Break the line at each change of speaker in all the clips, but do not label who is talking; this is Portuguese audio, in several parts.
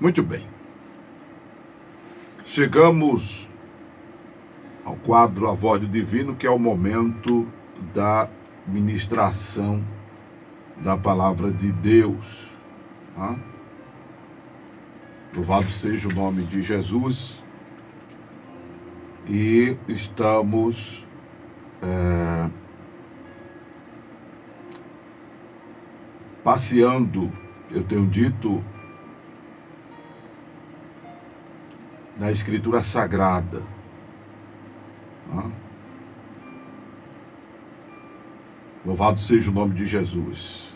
Muito bem. Chegamos ao quadro A Voz do Divino, que é o momento da ministração da palavra de Deus. Tá? Louvado seja o nome de Jesus. E estamos passeando, eu tenho dito, na Escritura Sagrada. Louvado seja o nome de Jesus.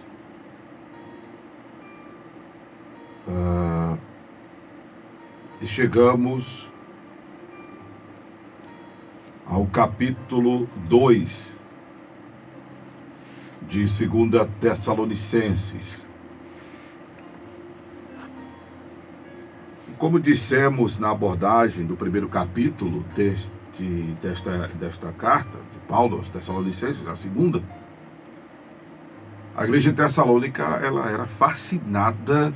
E chegamos ao capítulo 2 de 2 Tessalonicenses. Como dissemos na abordagem do primeiro capítulo desta carta de Paulo aos Tessalonicenses, a segunda, a igreja tessalônica ela era fascinada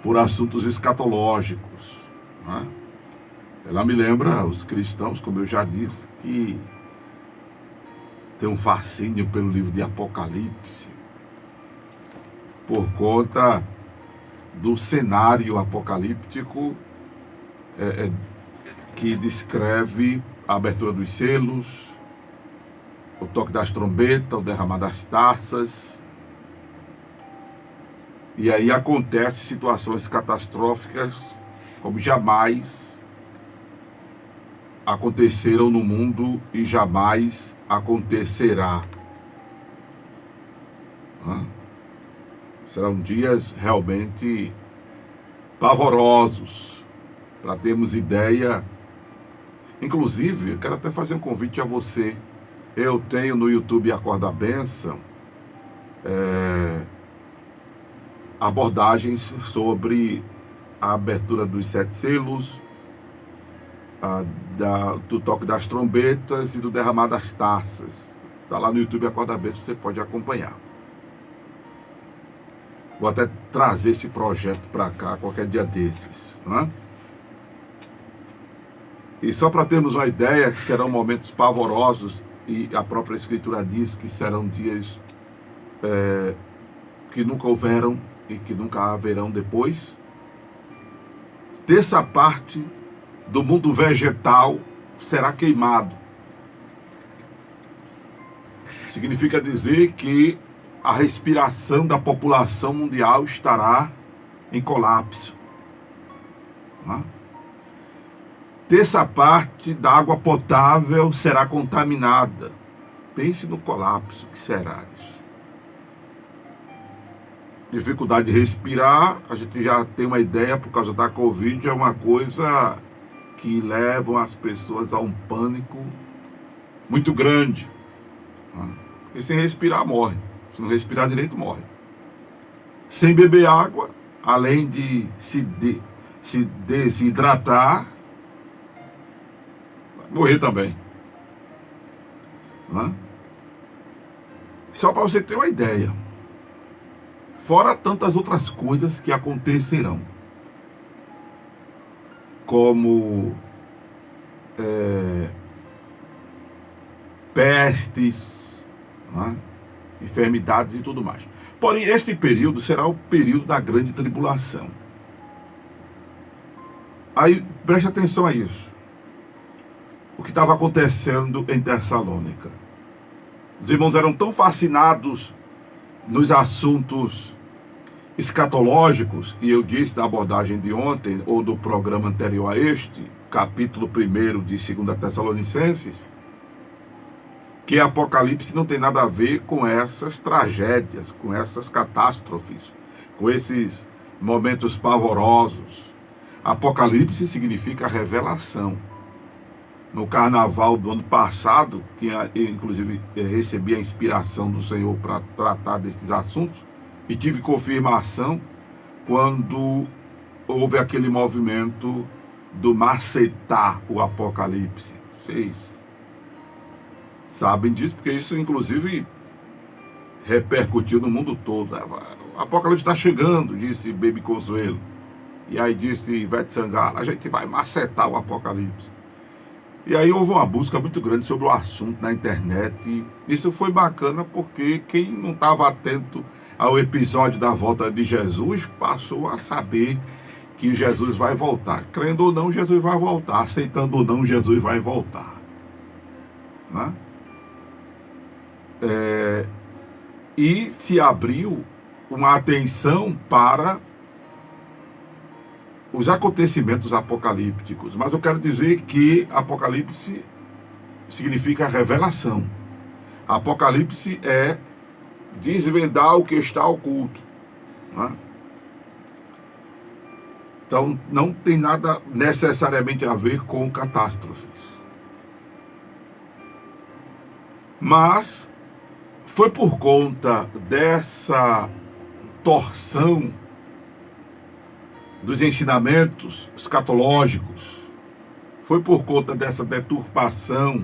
por assuntos escatológicos. Né? Ela me lembra os cristãos, como eu já disse, que tem um fascínio pelo livro de Apocalipse, por conta do cenário apocalíptico que descreve a abertura dos selos, o toque das trombetas, o derramar das taças. E aí acontecem situações catastróficas como jamais aconteceram no mundo e jamais acontecerá. Serão dias realmente pavorosos, para termos ideia. Inclusive, eu quero até fazer um convite a você. Eu tenho no YouTube Acorda a Bênção abordagens sobre a abertura dos 7 selos, do toque das trombetas e do derramar das taças. Está lá no YouTube Acorda a Bênção, você pode acompanhar. Vou até trazer esse projeto para cá qualquer dia desses. Né? E só para termos uma ideia que serão momentos pavorosos, e a própria Escritura diz que serão dias que nunca houveram e que nunca haverão depois. Terça parte do mundo vegetal será queimado. Significa dizer que a respiração da população mundial estará em colapso. Terça parte da água potável será contaminada. Pense no colapso que será isso. Dificuldade de respirar, a gente já tem uma ideia por causa da Covid, é uma coisa que leva as pessoas a um pânico muito grande. Porque sem respirar morre. Se não respirar direito, morre. Sem beber água, além de se desidratar, vai morrer também. Só para você ter uma ideia. Fora tantas outras coisas que acontecerão. Como pestes, enfermidades e tudo mais. Porém, este período será o período da grande tribulação. Aí, preste atenção a isso. O que estava acontecendo em Tessalônica. Os irmãos eram tão fascinados nos assuntos escatológicos, e eu disse na abordagem de ontem, ou do programa anterior a este, capítulo 1 de 2 Tessalonicenses, que Apocalipse não tem nada a ver com essas tragédias, com essas catástrofes, com esses momentos pavorosos. Apocalipse significa revelação. No carnaval do ano passado, que eu inclusive recebi a inspiração do Senhor para tratar desses assuntos, e tive confirmação quando houve aquele movimento do macetar o Apocalipse. Vocês sabem disso, porque isso inclusive repercutiu no mundo todo. O Apocalipse está chegando, disse Baby Consuelo. E aí disse Ivete Sangalo, a gente vai macetar o Apocalipse. E aí houve uma busca muito grande sobre o assunto na internet. E isso foi bacana porque quem não estava atento ao episódio da volta de Jesus passou a saber que Jesus vai voltar. Crendo ou não, Jesus vai voltar. Aceitando ou não, Jesus vai voltar. Né? E se abriu uma atenção para os acontecimentos apocalípticos. Mas eu quero dizer que Apocalipse significa revelação. Apocalipse é desvendar o que está oculto. Né? Então não tem nada necessariamente a ver com catástrofes. Mas foi por conta dessa torção dos ensinamentos escatológicos, foi por conta dessa deturpação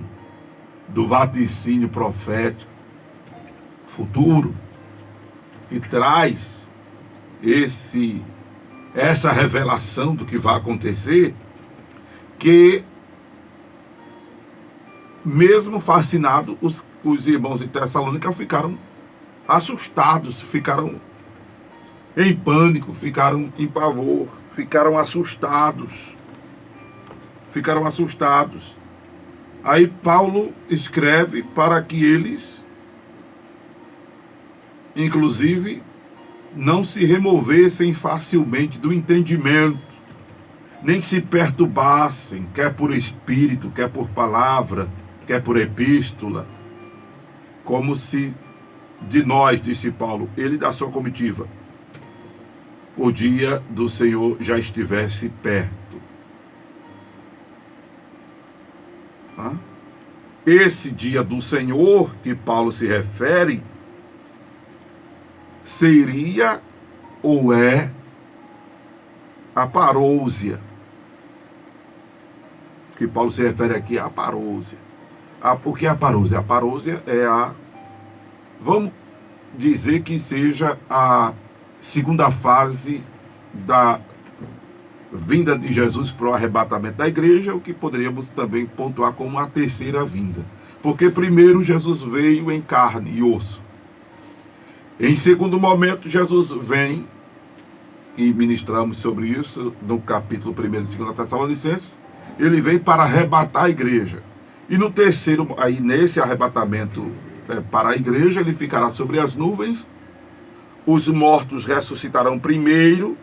do vaticínio profético futuro, que traz essa revelação do que vai acontecer, que mesmo fascinados, os irmãos de Tessalônica ficaram assustados, ficaram em pânico, ficaram em pavor, ficaram assustados. Aí Paulo escreve para que eles, inclusive, não se removessem facilmente do entendimento, nem se perturbassem, quer por espírito, quer por palavra, quer por epístola, como se de nós, disse Paulo, ele da sua comitiva, o dia do Senhor já estivesse perto. Esse dia do Senhor que Paulo se refere seria ou é a parousia. Que Paulo se refere aqui a parousia. O que é a parousia? A parousia é vamos dizer que seja a segunda fase da vinda de Jesus para o arrebatamento da igreja, o que poderíamos também pontuar como a terceira vinda. Porque primeiro Jesus veio em carne e osso. Em segundo momento, Jesus vem, e ministramos sobre isso no capítulo 1 de 2 Tessalonicenses, ele vem para arrebatar a igreja. E no terceiro, aí nesse arrebatamento para a igreja, ele ficará sobre as nuvens, os mortos ressuscitarão primeiro,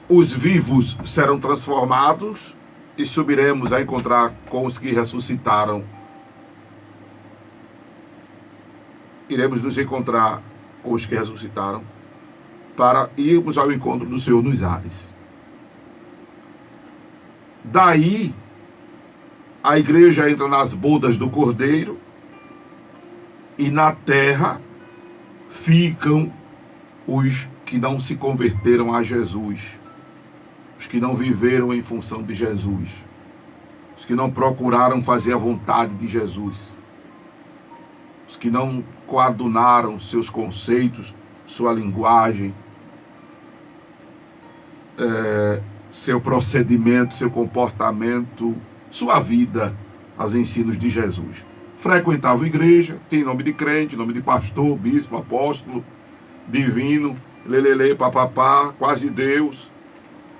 os vivos serão transformados e subiremos a encontrar com os que ressuscitaram. Iremos nos encontrar com os que ressuscitaram para irmos ao encontro do Senhor nos ares. Daí, a igreja entra nas bodas do Cordeiro e na terra ficam os que não se converteram a Jesus, os que não viveram em função de Jesus, os que não procuraram fazer a vontade de Jesus, os que não coadunaram seus conceitos, sua linguagem, seu procedimento, seu comportamento, sua vida aos ensinos de Jesus. Frequentava a igreja, tem nome de crente, nome de pastor, bispo, apóstolo, divino, lelele, papapá, quase Deus.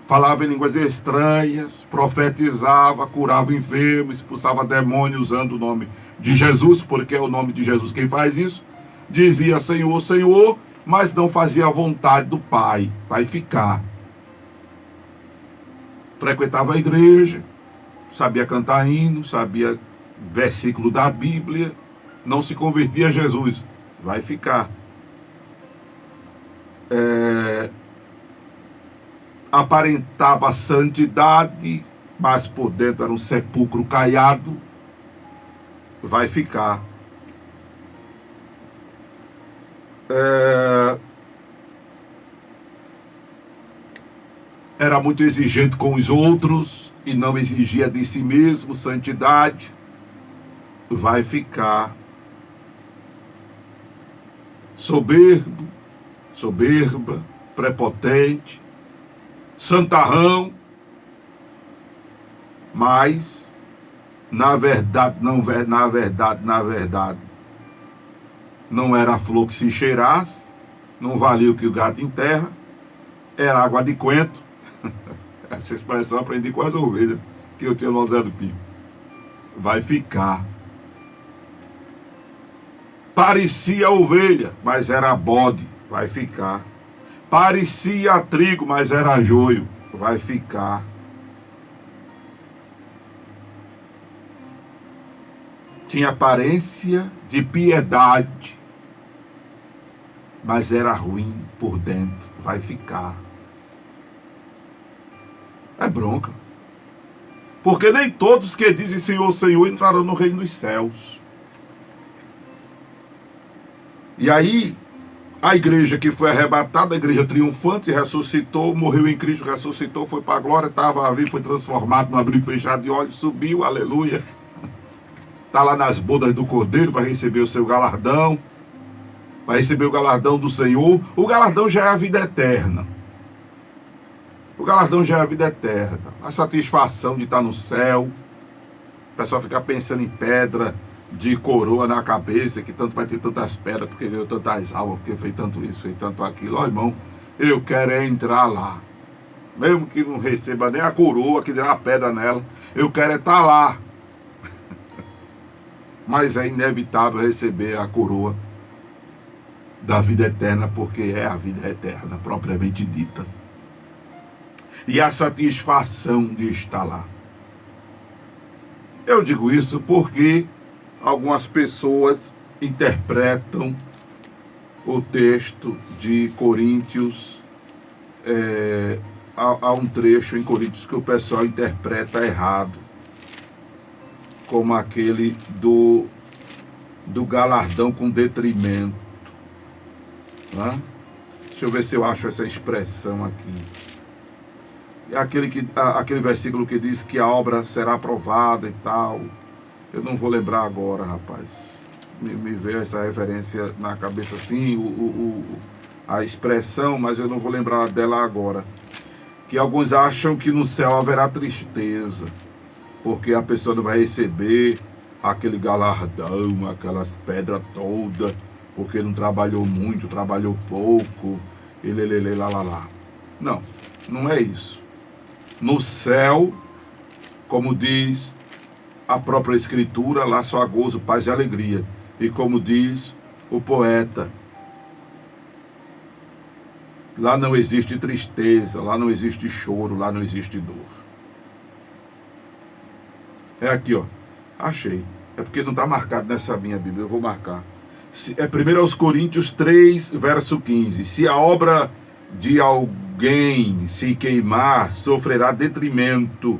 Falava em línguas estranhas, profetizava, curava enfermos, expulsava demônios usando o nome de Jesus, porque é o nome de Jesus quem faz isso. Dizia Senhor, Senhor, mas não fazia a vontade do Pai. Vai ficar. Frequentava a igreja, sabia cantar hino, sabia versículo da Bíblia, não se convertia a Jesus. Vai ficar. Aparentava santidade, mas por dentro era um sepulcro caiado. Vai ficar. Era muito exigente com os outros e não exigia de si mesmo santidade. Vai ficar. Soberbo, soberba, prepotente, santarrão, mas na verdade, não era a flor que se cheirasse, não valia o que o gato enterra, era água de coentro. Essa expressão eu aprendi com as ovelhas que eu tinha no Zé do Pinho. Vai ficar. Parecia ovelha, mas era bode, vai ficar. Parecia trigo, mas era joio, vai ficar. Tinha aparência de piedade, mas era ruim por dentro, vai ficar. É bronca. Porque nem todos que dizem Senhor, Senhor entrarão no reino dos céus. E aí, a igreja que foi arrebatada, a igreja triunfante, ressuscitou, morreu em Cristo, ressuscitou, foi para a glória, estava ali, foi transformado no abrir e fechar de olhos, subiu, aleluia. Está lá nas bodas do Cordeiro, vai receber o seu galardão, vai receber o galardão do Senhor. O galardão já é a vida eterna. O galardão já é a vida eterna. A satisfação de estar no céu. O pessoal fica pensando em pedra de coroa na cabeça, que tanto vai ter tantas pedras, porque veio tantas almas, porque fez tanto isso, fez tanto aquilo. Ó, irmão, eu quero é entrar lá. Mesmo que não receba nem a coroa, que dirá a pedra nela, eu quero é estar lá. Mas é inevitável receber a coroa da vida eterna, porque é a vida eterna, propriamente dita. E a satisfação de estar lá. Eu digo isso porque algumas pessoas interpretam o texto de Coríntios, há um trecho em Coríntios que o pessoal interpreta errado, como aquele do galardão com detrimento. Né? Deixa eu ver se eu acho essa expressão aqui. Aquele versículo que diz que a obra será aprovada e tal. Eu não vou lembrar agora, rapaz. Me veio essa referência na cabeça assim, a expressão, mas eu não vou lembrar dela agora. Que alguns acham que no céu haverá tristeza, porque a pessoa não vai receber aquele galardão, aquelas pedras todas, porque não trabalhou muito, trabalhou pouco, lá. Não, não é isso. No céu, como diz a própria Escritura, lá só há gozo, paz e alegria. E como diz o poeta, lá não existe tristeza, lá não existe choro, lá não existe dor. É aqui, ó. Achei. É porque não está marcado nessa minha Bíblia, eu vou marcar. É 1 Coríntios 3, verso 15. Se a obra de alguém se queimar, sofrerá detrimento,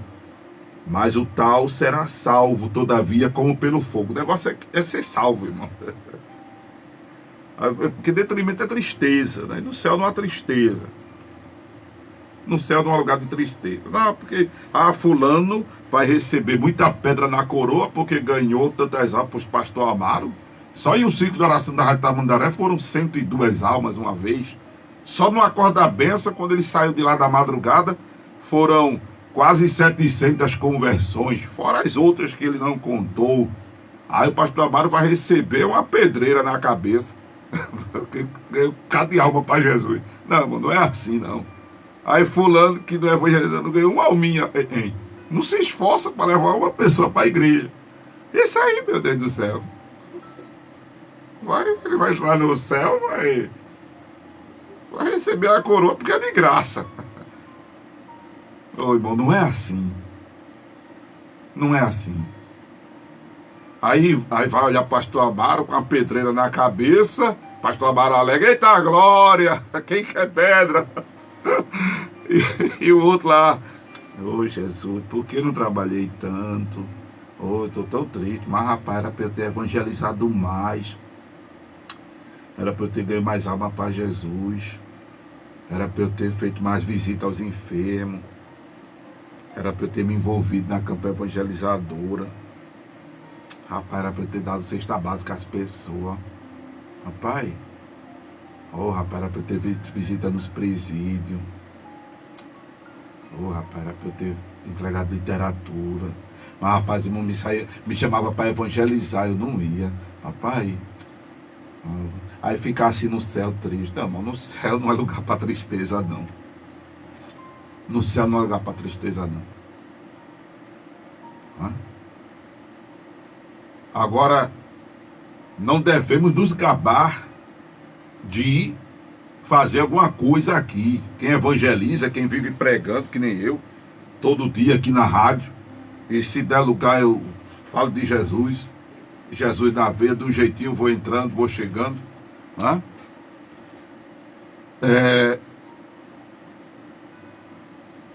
mas o tal será salvo, todavia, como pelo fogo. O negócio é ser salvo, irmão. Porque detrimento é tristeza, né? No céu não há tristeza. No céu não há lugar de tristeza. Não, porque fulano vai receber muita pedra na coroa porque ganhou tantas almas para os pastor Amaro. Só em um ciclo de oração da Rádio Tamandaré foram 102 almas uma vez. Só no Acorda da Benção, quando ele saiu de lá da madrugada, foram quase 700 conversões, fora as outras que ele não contou. Aí o pastor Amaro vai receber uma pedreira na cabeça. Cadê alma para Jesus? Não, não é assim, não. Aí fulano que não é evangelizado ganhou uma alminha. Não se esforça para levar uma pessoa para a igreja. Isso aí, meu Deus do céu. Ele vai lá no céu, vai receber a coroa porque é de graça. Ô, irmão, não é assim. Não é assim. Aí vai olhar pastor Amaro com a pedreira na cabeça. Pastor Amaro alega, eita glória, quem quer pedra? E o outro lá, ô Jesus, por que não trabalhei tanto? Ô, eu tô tão triste. Mas rapaz, era para eu ter evangelizado mais. Era para eu ter ganho mais alma para Jesus. Era para eu ter feito mais visita aos enfermos. Era para eu ter me envolvido na campanha evangelizadora. Rapaz, era para eu ter dado cesta básica às pessoas. Rapaz, Oh, rapaz, era para eu ter visita nos presídios. Oh, rapaz, era para eu ter entregado literatura. Mas, rapaz, irmão, me chamava para evangelizar, eu não ia. Rapaz, aí ficar assim no céu triste. Não, irmão, no céu não é lugar para tristeza, não. No céu não é lugar para tristeza, não. Agora, não devemos nos gabar de fazer alguma coisa aqui. Quem evangeliza, quem vive pregando, que nem eu, todo dia aqui na rádio, e se der lugar eu falo de Jesus, Jesus na veia, de um jeitinho vou entrando, vou chegando,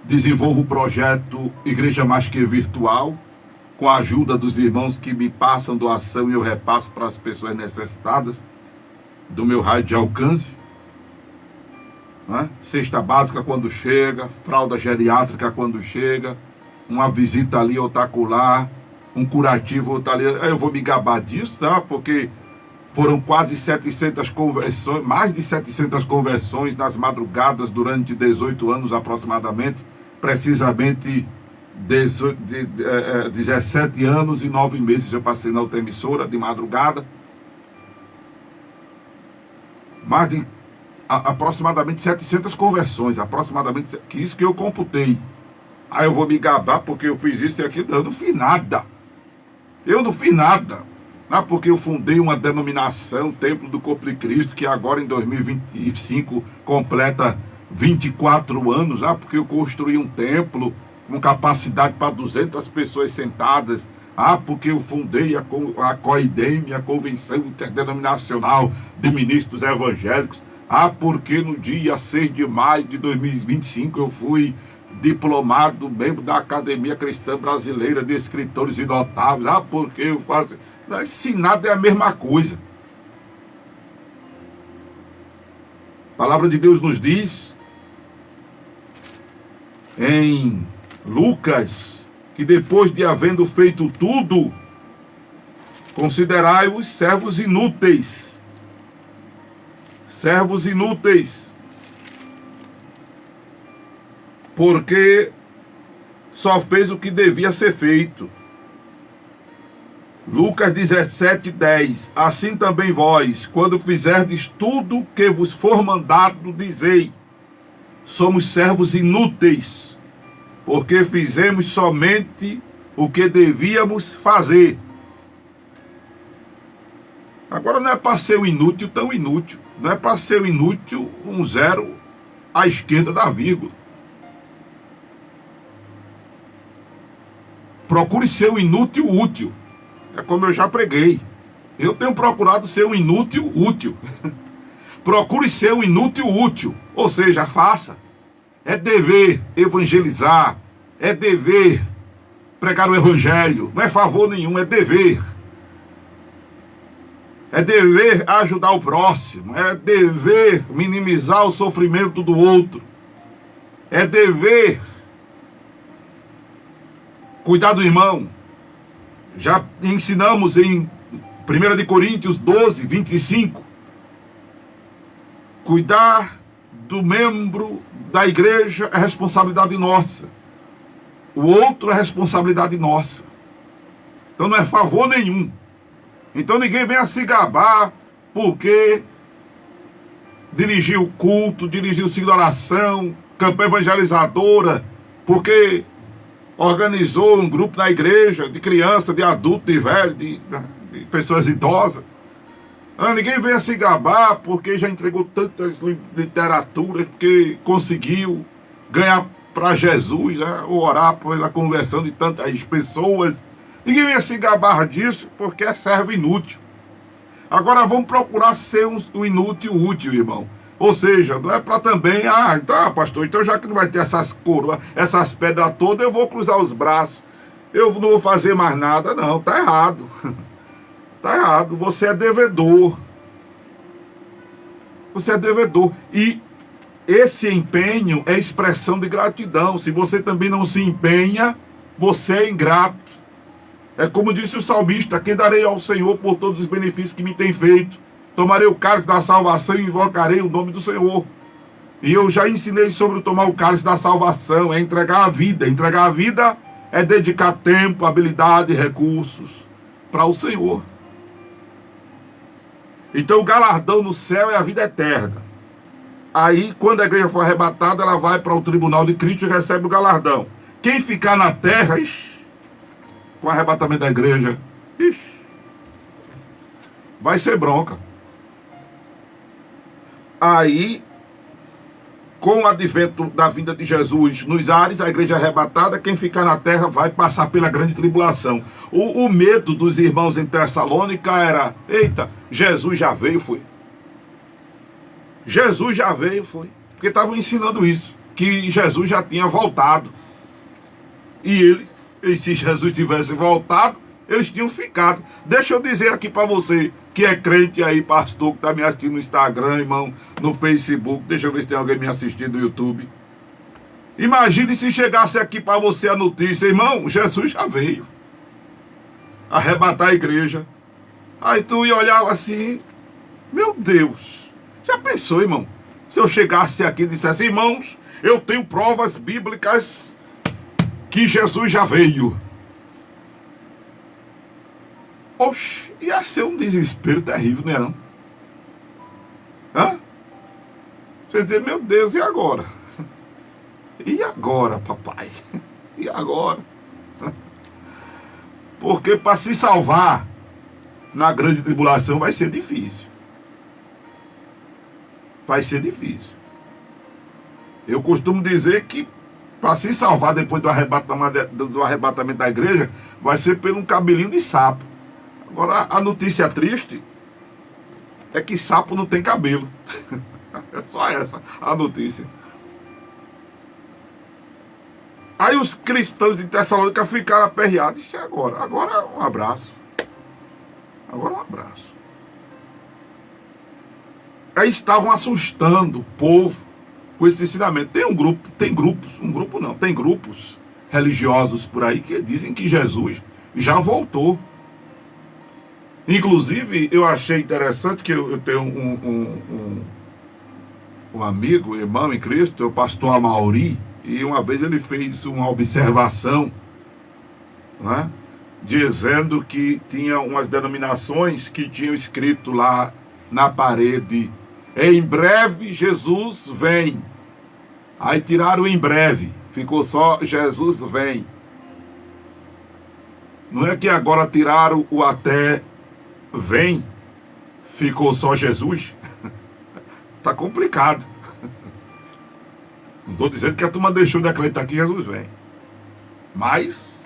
desenvolvo o projeto Igreja Mais Que Virtual, com a ajuda dos irmãos que me passam doação e eu repasso para as pessoas necessitadas do meu raio de alcance. Cesta básica quando chega, fralda geriátrica quando chega, uma visita ali otacular, um curativo outro ali. Eu vou me gabar disso, porque foram quase 700 conversões, mais de 700 conversões nas madrugadas durante 18 anos aproximadamente, precisamente 17 anos e 9 meses eu passei na outra emissora de madrugada. Mais de aproximadamente 700 conversões, aproximadamente, que isso que eu computei. Aí eu vou me gabar porque eu fiz isso e aquilo. Eu não fiz nada. Porque eu fundei uma denominação, Templo do Corpo de Cristo, que agora em 2025 completa 24 anos, porque eu construí um templo com capacidade para 200 pessoas sentadas, porque eu fundei a COIDEM, a Convenção Interdenominacional de Ministros Evangélicos, porque no dia 6 de maio de 2025 eu fui diplomado, membro da Academia Cristã Brasileira de Escritores e Notáveis, porque eu faço... Ensinado é a mesma coisa. A palavra de Deus nos diz em Lucas que depois de havendo feito tudo, considerai-os servos inúteis. Servos inúteis. Porque só fez o que devia ser feito. Lucas 17:10. Assim também vós, quando fizerdes tudo que vos for mandado, dizei: somos servos inúteis, porque fizemos somente o que devíamos fazer. Agora não é para ser um inútil tão inútil. Não é para ser um inútil um zero à esquerda da vírgula. Procure ser um inútil útil. É como eu já preguei. Eu tenho procurado ser um inútil útil. Procure ser um inútil útil. Ou seja, faça. É dever evangelizar. É dever pregar o evangelho. Não é favor nenhum, é dever. É dever ajudar o próximo. É dever minimizar o sofrimento do outro. É dever cuidar do irmão. Já ensinamos em 1 Coríntios 12:25. Cuidar do membro da igreja é responsabilidade nossa. O outro é responsabilidade nossa. Então não é favor nenhum. Então ninguém venha se gabar porque dirigiu o culto, dirigiu o ciclo de oração, campanha evangelizadora, porque organizou um grupo na igreja de criança, de adulto, de velho, de pessoas idosas. Ninguém venha se gabar porque já entregou tantas literaturas, porque conseguiu ganhar para Jesus, ou orar pela conversão de tantas pessoas. Ninguém venha se gabar disso porque é servo inútil. Agora vamos procurar ser um inútil útil, irmão. Ou seja, não é para também, então, pastor, então já que não vai ter essas coroas, essas pedras todas, eu vou cruzar os braços, eu não vou fazer mais nada. Não, tá errado. Tá errado, você é devedor. Você é devedor. E esse empenho é expressão de gratidão. Se você também não se empenha, você é ingrato. É como disse o salmista: que darei ao Senhor por todos os benefícios que me tem feito? Tomarei o cálice da salvação e invocarei o nome do Senhor. E eu já ensinei sobre tomar o cálice da salvação, é entregar a vida. Entregar a vida é dedicar tempo, habilidade e recursos para o Senhor. Então o galardão no céu é a vida eterna. Aí, quando a igreja for arrebatada, ela vai para o tribunal de Cristo e recebe o galardão. Quem ficar na terra, com o arrebatamento da igreja, vai ser bronca. Aí, com o advento da vinda de Jesus nos ares, a igreja arrebatada, quem ficar na terra vai passar pela grande tribulação. O medo dos irmãos em Tessalônica era, eita, Jesus já veio, foi. Jesus já veio, foi. Porque estavam ensinando isso, que Jesus já tinha voltado. E se Jesus tivesse voltado, eles tinham ficado. Deixa eu dizer aqui para você, que é crente aí, pastor, que está me assistindo no Instagram, irmão, no Facebook. Deixa eu ver se tem alguém me assistindo no YouTube. Imagine se chegasse aqui para você a notícia, irmão, Jesus já veio arrebatar a igreja. Aí tu ia olhar assim, meu Deus, já pensou, irmão? Se eu chegasse aqui e dissesse, irmãos, eu tenho provas bíblicas que Jesus já veio. Oxe, ia ser um desespero terrível, não é não? Hã? Você dizer, meu Deus, e agora? E agora, papai? E agora? Porque para se salvar na grande tribulação vai ser difícil. Vai ser difícil. Eu costumo dizer que para se salvar depois do arrebatamento da igreja, vai ser pelo um cabelinho de sapo. Agora, a notícia triste é que sapo não tem cabelo. É só essa a notícia. Aí os cristãos de Tessalônica ficaram aperreados. E agora? Agora um abraço. Agora um abraço. Aí estavam assustando o povo com esse ensinamento. Tem grupos religiosos por aí que dizem que Jesus já voltou. Inclusive, eu achei interessante que eu tenho um amigo, irmão em Cristo, o pastor Amauri, e uma vez ele fez uma observação, né, dizendo que tinha umas denominações que tinham escrito lá na parede, em breve Jesus vem. Aí tiraram em breve, ficou só Jesus vem. Não é que agora tiraram o até vem, ficou só Jesus? Tá complicado. Não estou dizendo que a turma deixou de acreditar que Jesus vem, mas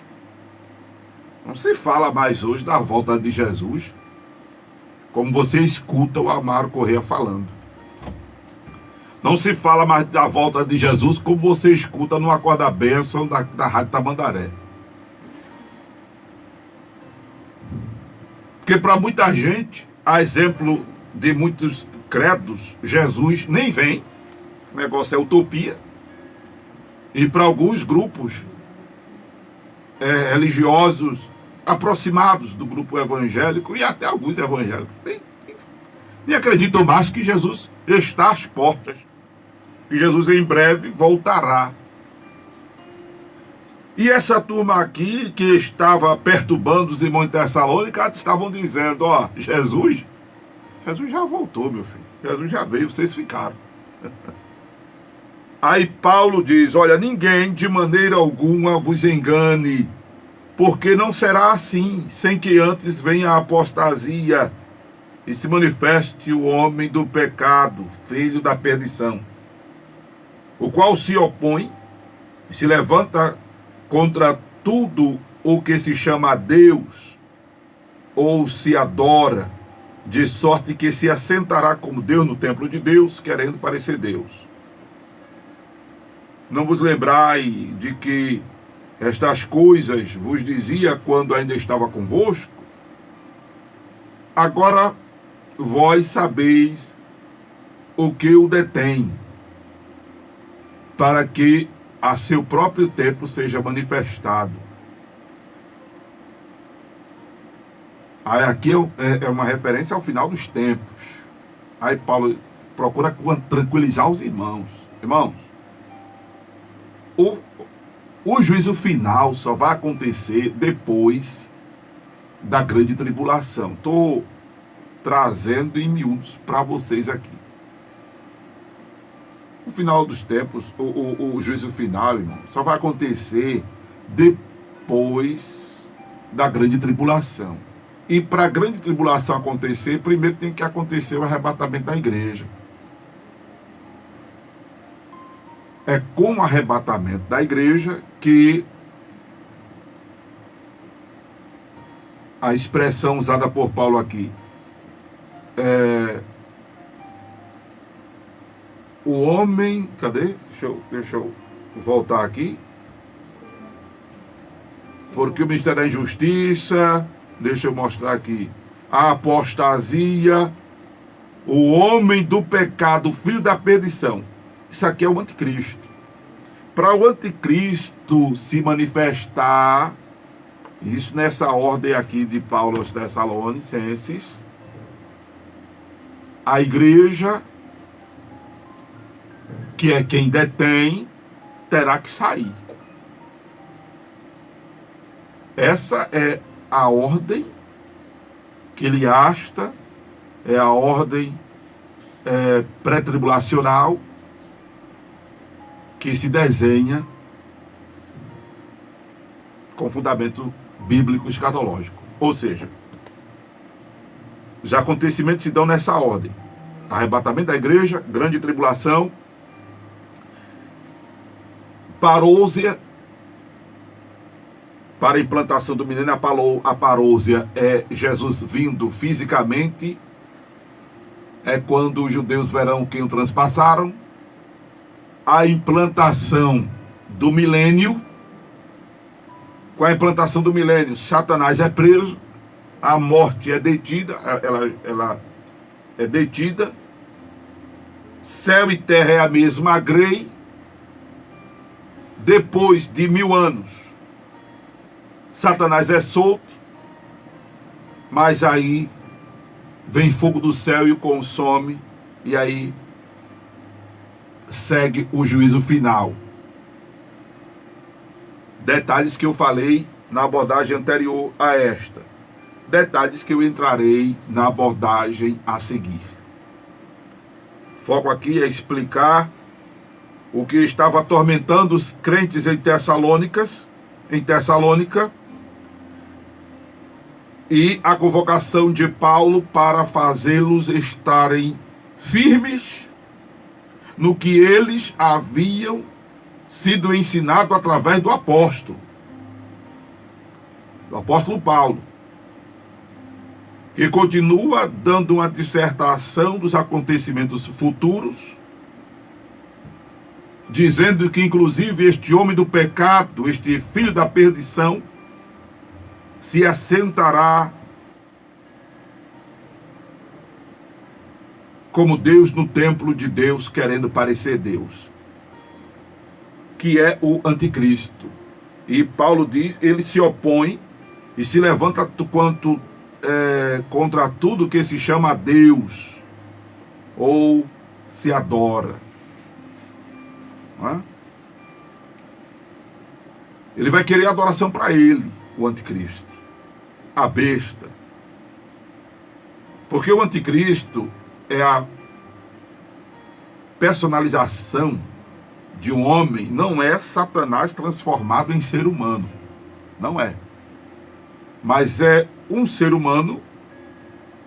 não se fala mais hoje da volta de Jesus como você escuta o Amaro Correia falando. Não se fala mais da volta de Jesus como você escuta no Acorda Bênção da Rádio Tamandaré. Porque para muita gente, a exemplo de muitos credos, Jesus nem vem. O negócio é utopia. E para alguns grupos religiosos aproximados do grupo evangélico, e até alguns evangélicos, nem acreditam mais que Jesus está às portas. Que Jesus em breve voltará. E essa turma aqui que estava perturbando os irmãos de Tessalônica, estavam dizendo, ó, Jesus já voltou, meu filho. Jesus já veio, vocês ficaram. Aí Paulo diz, olha, ninguém de maneira alguma vos engane, porque não será assim, sem que antes venha a apostasia e se manifeste o homem do pecado, filho da perdição, o qual se opõe e se levanta contra tudo o que se chama Deus ou se adora, de sorte que se assentará como Deus no templo de Deus, querendo parecer Deus. Não vos lembrai de que estas coisas vos dizia quando ainda estava convosco? Agora vós sabeis o que o detém, para que a seu próprio tempo seja manifestado. Aí aqui é uma referência ao final dos tempos. Aí Paulo procura tranquilizar os irmãos. Irmãos, o juízo final só vai acontecer depois da grande tribulação. Estou trazendo em miúdos para vocês aqui. O final dos tempos, o juízo final, irmão, só vai acontecer depois da grande tribulação. E para a grande tribulação acontecer, primeiro tem que acontecer o arrebatamento da igreja. É com o arrebatamento da igreja que a expressão usada por Paulo aqui, o homem, cadê? Deixa eu voltar aqui. Porque o ministério da injustiça, deixa eu mostrar aqui, a apostasia, o homem do pecado, o filho da perdição. Isso aqui é o anticristo. Para o anticristo se manifestar, isso nessa ordem aqui de Paulo aos Tessalonicenses, a igreja, que é quem detém, terá que sair. Essa é a ordem que ele asta, é a ordem pré-tribulacional que se desenha com fundamento bíblico escatológico. Ou seja, os acontecimentos se dão nessa ordem: arrebatamento da igreja, grande tribulação, parousia, para a implantação do milênio. A parousia é Jesus vindo fisicamente, é quando os judeus verão quem o transpassaram. A implantação do milênio, com a implantação do milênio, Satanás é preso, a morte é detida, ela é detida, céu e terra é a mesma grei. Depois de 1000 anos, Satanás é solto, mas aí vem fogo do céu e o consome, e aí segue o juízo final. Detalhes que eu falei na abordagem anterior a esta. Detalhes que eu entrarei na abordagem a seguir. Foco aqui é explicar o que estava atormentando os crentes em Tessalônica, e a convocação de Paulo para fazê-los estarem firmes no que eles haviam sido ensinados através do apóstolo Paulo, que continua dando uma dissertação dos acontecimentos futuros, dizendo que inclusive este homem do pecado, este filho da perdição, se assentará como Deus no templo de Deus, querendo parecer Deus, que é o anticristo. E Paulo diz, ele se opõe e se levanta contra tudo que se chama Deus ou se adora. Não é? Ele vai querer adoração para ele, o anticristo, a besta. Porque o anticristo é a personalização de um homem, não é Satanás transformado em ser humano, não é, mas é um ser humano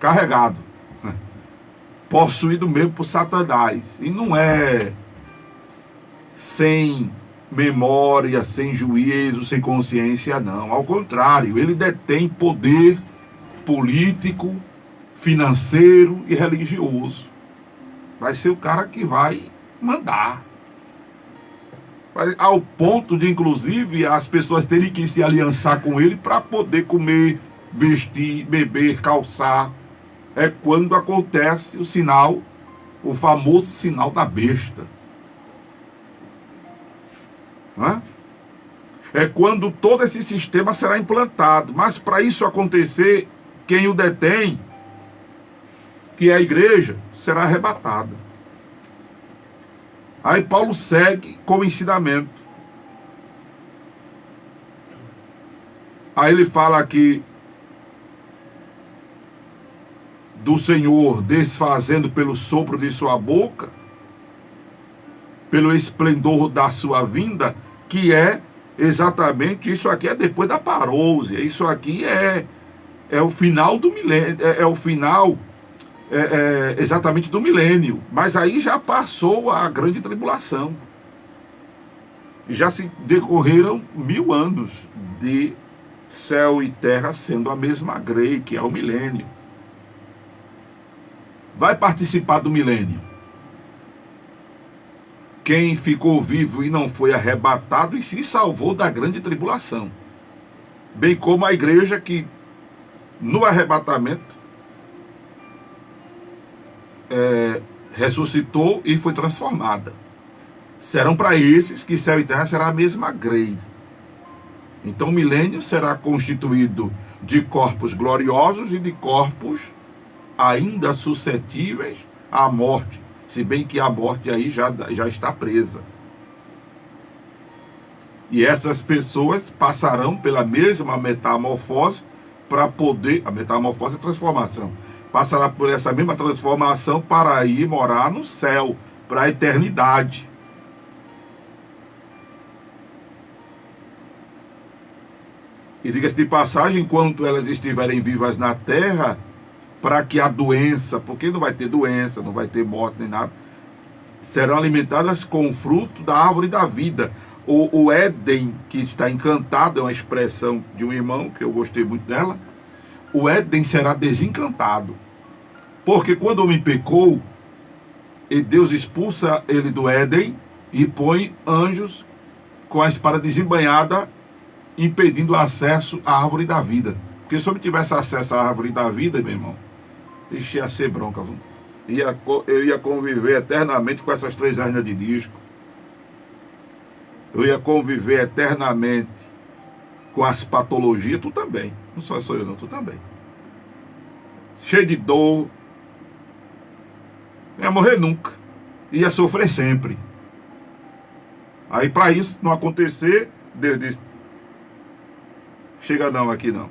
carregado, possuído mesmo por Satanás, e não é sem memória, sem juízo, sem consciência, não. Ao contrário, ele detém poder político, financeiro e religioso. Vai ser o cara que vai mandar. Ao ponto de, inclusive, as pessoas terem que se aliançar com ele para poder comer, vestir, beber, calçar. É quando acontece o sinal, o famoso sinal da besta. É quando todo esse sistema será implantado. Mas para isso acontecer, quem o detém que é a igreja, será arrebatada. Aí Paulo segue com o ensinamento. Aí ele fala aqui do Senhor desfazendo pelo sopro de sua boca, pelo esplendor da sua vinda, que é exatamente isso aqui, é depois da parousia. Isso aqui é o final do milênio, é o final exatamente do milênio. Mas aí já passou a grande tribulação. Já se decorreram 1000 anos de céu e terra sendo a mesma grei, que é o milênio. Vai participar do milênio quem ficou vivo e não foi arrebatado e se salvou da grande tribulação, bem como a igreja que no arrebatamento ressuscitou e foi transformada. Serão para esses que céu e terra será a mesma grei. Então o milênio será constituído de corpos gloriosos e de corpos ainda suscetíveis à morte, se bem que a morte aí já está presa. E essas pessoas passarão pela mesma metamorfose para poder... A metamorfose é transformação. Passará por essa mesma transformação para ir morar no céu, para a eternidade. E diga-se de passagem, enquanto elas estiverem vivas na terra, para que a doença, porque não vai ter doença, não vai ter morte nem nada, serão alimentadas com o fruto da árvore da vida. O Éden, que está encantado, é uma expressão de um irmão, que eu gostei muito dela. O Éden será desencantado. Porque quando o homem pecou, e Deus expulsa ele do Éden e põe anjos com a espada desembainhada, impedindo o acesso à árvore da vida. Porque se eu tivesse acesso à árvore da vida, meu irmão, ixi, ia ser bronca, eu ia conviver eternamente com essas 3 hernias de disco. Eu ia conviver eternamente com as patologias, tu também. Não só sou eu não, tu também. Cheio de dor. Não ia morrer nunca. Ia sofrer sempre. Aí para isso não acontecer, Deus disse, chega não, aqui não.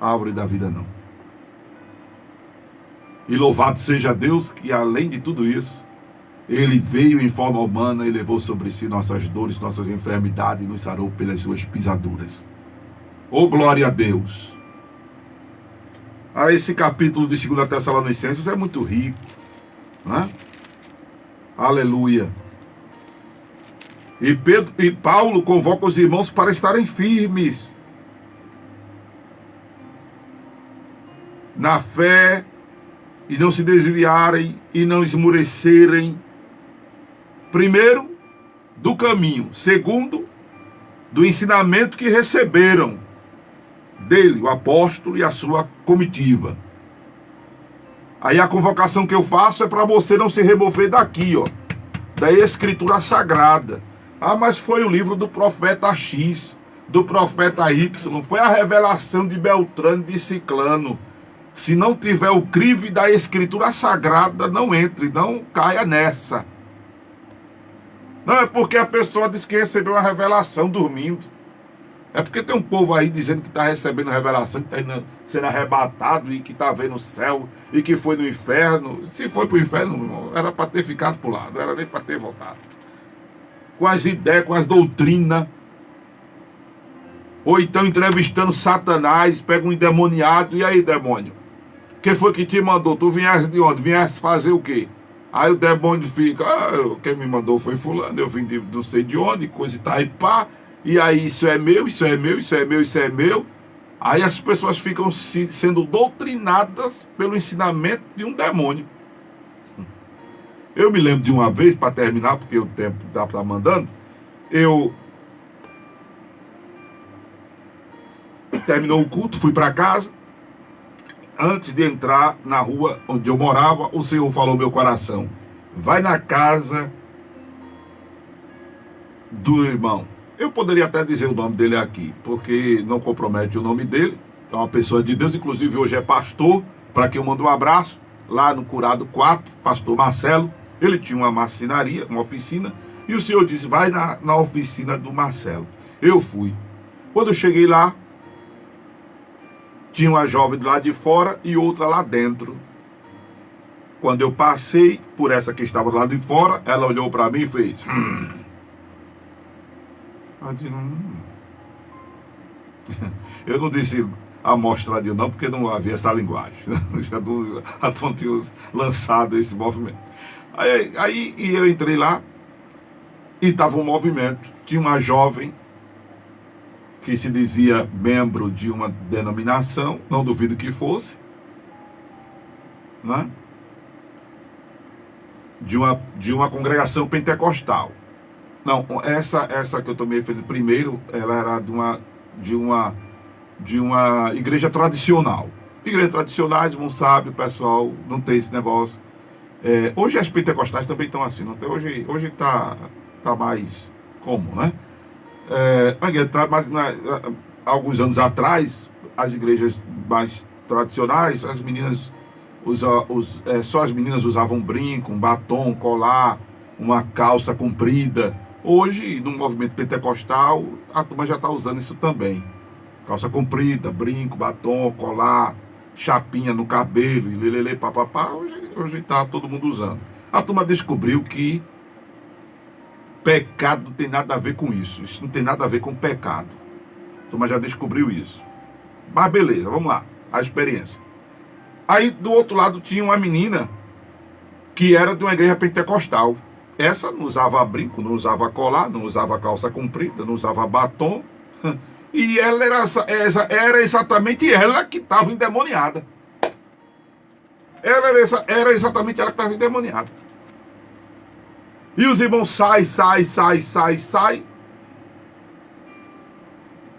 Árvore da vida não. E louvado seja Deus que além de tudo isso, Ele veio em forma humana e levou sobre si nossas dores, nossas enfermidades e nos sarou pelas suas pisaduras. Oh, glória a Deus! Esse capítulo de 2 Tessalonicenses é muito rico, né? Aleluia! E Paulo convoca os irmãos para estarem firmes na fé, e não se desviarem e não esmurecerem. Primeiro, do caminho. Segundo, do ensinamento que receberam dele, o apóstolo e a sua comitiva. Aí a convocação que eu faço é para você não se remover daqui, ó, da escritura sagrada. Ah, mas foi o livro do profeta X, do profeta Y, foi a revelação de Beltrano, de Ciclano. Se não tiver o crivo da escritura sagrada, não entre, não caia nessa. Não é porque a pessoa diz que recebeu a revelação dormindo. É porque tem um povo aí dizendo que está recebendo a revelação, que está sendo arrebatado e que está vendo o céu e que foi no inferno. Se foi para o inferno, era para ter ficado por lá, não era nem para ter voltado. Com as ideias, com as doutrinas. Ou então entrevistando Satanás, pega um endemoniado, e aí, demônio? Quem foi que te mandou? Tu viesse de onde? Viesse fazer o quê? Aí o demônio fica, quem me mandou foi fulano, eu vim de não sei de onde, coisa e tal, e pá, e aí isso é meu, isso é meu, isso é meu, isso é meu. Aí as pessoas ficam sendo doutrinadas pelo ensinamento de um demônio. Eu me lembro de uma vez, para terminar, porque o tempo está mandando, terminou o culto, fui para casa. Antes de entrar na rua onde eu morava, o Senhor falou ao meu coração: vai na casa do irmão. Eu poderia até dizer o nome dele aqui, porque não compromete o nome dele. É uma pessoa de Deus, inclusive hoje é pastor, para quem eu mando um abraço. lá no Curado 4, pastor Marcelo, ele tinha uma marcenaria, uma oficina, e o senhor disse, vai na oficina do Marcelo. Eu fui. Quando eu cheguei lá, tinha uma jovem do lado de fora e outra lá dentro. Quando eu passei por essa que estava do lado de fora, ela olhou para mim e fez... Eu disse, Eu não disse amostradinho não, porque não havia essa linguagem. Já não tinha lançado esse movimento. Aí eu entrei lá e estava um movimento. Tinha uma jovem que se dizia membro de uma denominação, não duvido que fosse, né? De uma congregação pentecostal. Não, essa que eu estou me referindo primeiro, ela era de uma igreja tradicional. Igreja tradicionais, não sabe, o pessoal não tem esse negócio. Hoje as pentecostais também estão assim, não tem, hoje tá mais comum, né? Mas alguns anos atrás, as igrejas mais tradicionais, as meninas só as meninas usavam brinco, um batom, colar, uma calça comprida. Hoje, no movimento pentecostal, a turma já está usando isso também. Calça comprida, brinco, batom, colar, chapinha no cabelo, e lelele, papapá. Hoje está todo mundo usando. A turma descobriu que pecado não tem nada a ver com isso. Isso não tem nada a ver com pecado. A turma já descobriu isso. Mas beleza, vamos lá. A experiência. Aí, do outro lado, tinha uma menina que era de uma igreja pentecostal. Essa não usava brinco, não usava colar, não usava calça comprida, não usava batom. E ela era exatamente ela que estava endemoniada. Era exatamente ela que estava endemoniada. E os irmãos sai.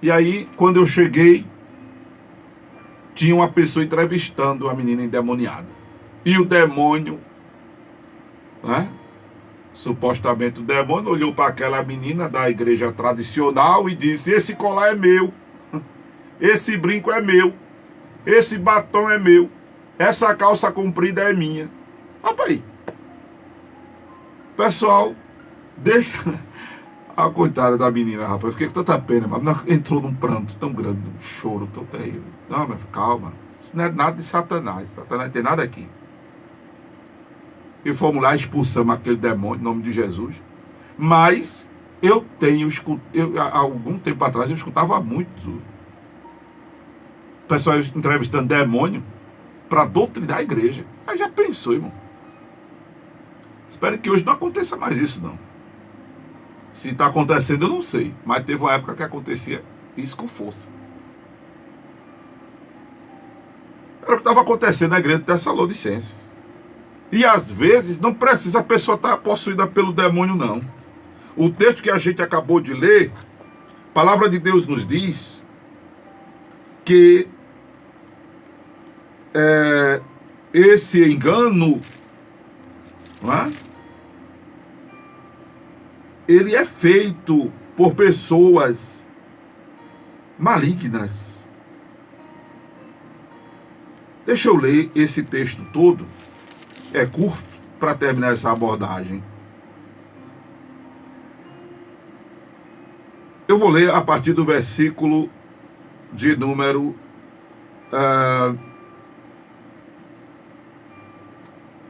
E aí, quando eu cheguei, tinha uma pessoa entrevistando a menina endemoniada. E o demônio, né? Supostamente o demônio olhou para aquela menina da igreja tradicional e disse, esse colar é meu, esse brinco é meu, esse batom é meu, essa calça comprida é minha. Opa aí. Pessoal, deixa... A coitada da menina, rapaz, eu fiquei com tanta pena, mas entrou num pranto tão grande, num choro tão terrível. Não, mas calma, isso não é nada de Satanás, Satanás não tem nada aqui. E fomos lá, expulsamos aquele demônio em nome de Jesus. Mas há algum tempo atrás eu escutava muito o pessoal entrevistando demônio para doutrinar a igreja. Aí já pensou, irmão? Espero que hoje não aconteça mais isso, não. Se está acontecendo, eu não sei. Mas teve uma época que acontecia isso com força. Era o que estava acontecendo na igreja de Tessalonicenses. E às vezes não precisa a pessoa estar possuída pelo demônio, não. O texto que a gente acabou de ler, a palavra de Deus nos diz que esse engano, não é? Ele é feito por pessoas malignas. Deixa eu ler esse texto todo. É curto para terminar essa abordagem. Eu vou ler a partir do versículo de número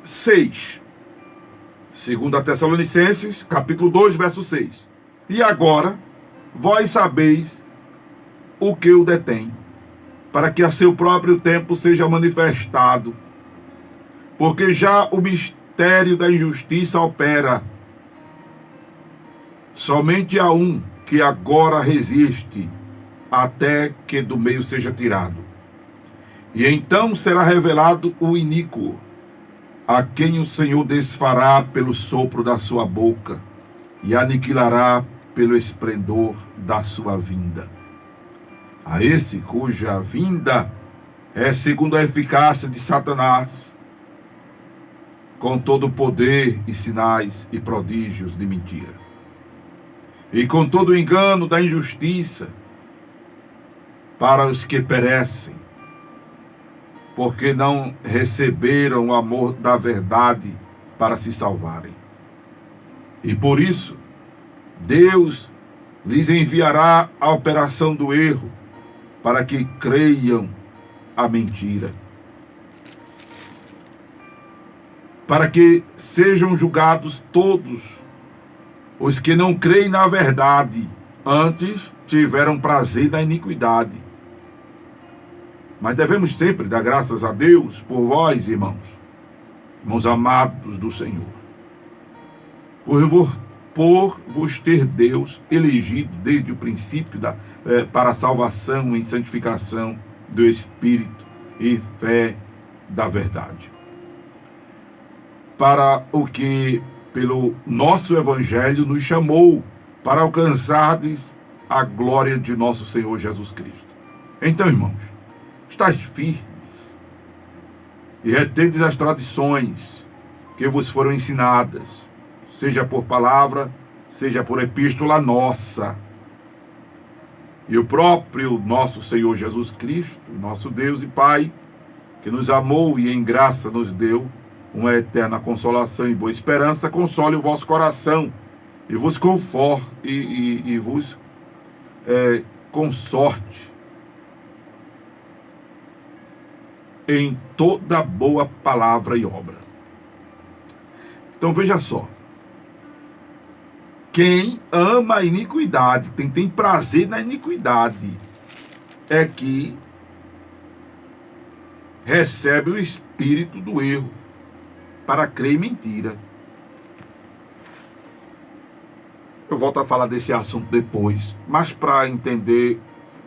6. 2 Tessalonicenses, capítulo 2, verso 6. E agora, vós sabeis o que o detém, para que a seu próprio tempo seja manifestado. Porque já o mistério da injustiça opera. Somente há um que agora resiste, até que do meio seja tirado. E então será revelado o iníquo, a quem o Senhor desfará pelo sopro da sua boca, e aniquilará pelo esplendor da sua vinda. A esse cuja vinda é segundo a eficácia de Satanás, com todo o poder e sinais e prodígios de mentira, e com todo o engano da injustiça, para os que perecem, porque não receberam o amor da verdade para se salvarem. E por isso, Deus lhes enviará a operação do erro, para que creiam a mentira. Para que sejam julgados todos os que não creem na verdade, antes tiveram prazer na iniquidade. Mas devemos sempre dar graças a Deus por vós, irmãos amados do Senhor, por vos ter Deus elegido desde o princípio para a salvação e santificação do Espírito e fé da verdade. Para o que pelo nosso Evangelho nos chamou para alcançardes a glória de nosso Senhor Jesus Cristo. Então, irmãos, estáis firmes e retendes as tradições que vos foram ensinadas, seja por palavra, seja por epístola nossa. E o próprio nosso Senhor Jesus Cristo, nosso Deus e Pai, que nos amou e em graça nos deu uma eterna consolação e boa esperança, console o vosso coração e vos conforte e vos consorte em toda boa palavra e obra. Então veja só, quem ama a iniquidade, quem tem prazer na iniquidade, é que recebe o espírito do erro para crer em mentira. Eu volto a falar desse assunto depois, mas para entender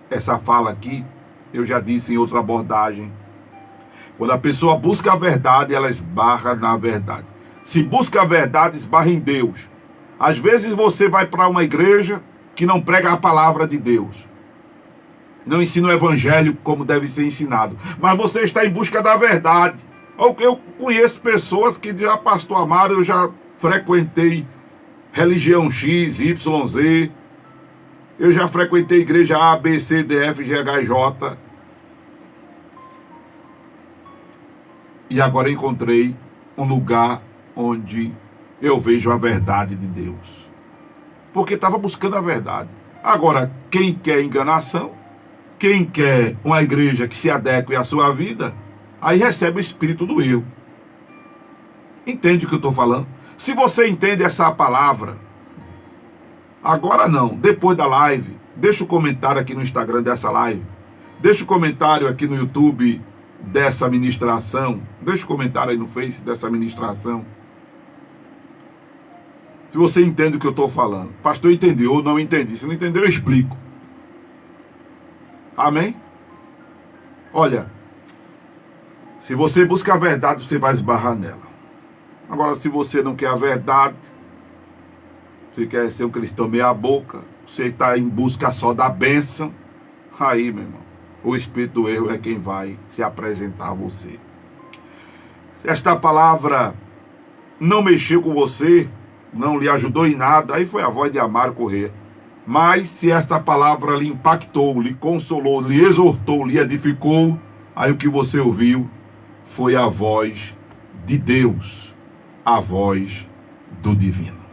essa fala aqui, eu já disse em outra abordagem, quando a pessoa busca a verdade, ela esbarra na verdade. Se busca a verdade, esbarra em Deus. Às vezes você vai para uma igreja que não prega a palavra de Deus, não ensina o evangelho como deve ser ensinado, mas você está em busca da verdade. Eu conheço pessoas que já, pastor Amaro, eu já frequentei religião X, Y, Z, eu já frequentei igreja A, B, C, D, F, G, H, J, e agora encontrei um lugar onde eu vejo a verdade de Deus, porque estava buscando a verdade. Agora, quem quer enganação, quem quer uma igreja que se adeque à sua vida, aí recebe o espírito do erro. Entende o que eu estou falando? Se você entende essa palavra, agora não, depois da live, deixa o comentário aqui no Instagram dessa live, deixa o comentário aqui no YouTube dessa ministração, deixa o comentário aí no Face dessa ministração. Se você entende o que eu estou falando. Pastor, entendeu ou não entendi? Se não entendeu, eu explico. Amém? Olha, se você busca a verdade, você vai esbarrar nela. Agora, se você não quer a verdade, você quer ser um cristão meia boca, você está em busca só da bênção, aí, meu irmão, o espírito do erro é quem vai se apresentar a você. Se esta palavra não mexeu com você, não lhe ajudou em nada, aí foi a voz de Amaro Corrêa. Mas se esta palavra lhe impactou, lhe consolou, lhe exortou, lhe edificou, aí o que você ouviu foi a voz de Deus, a voz do divino.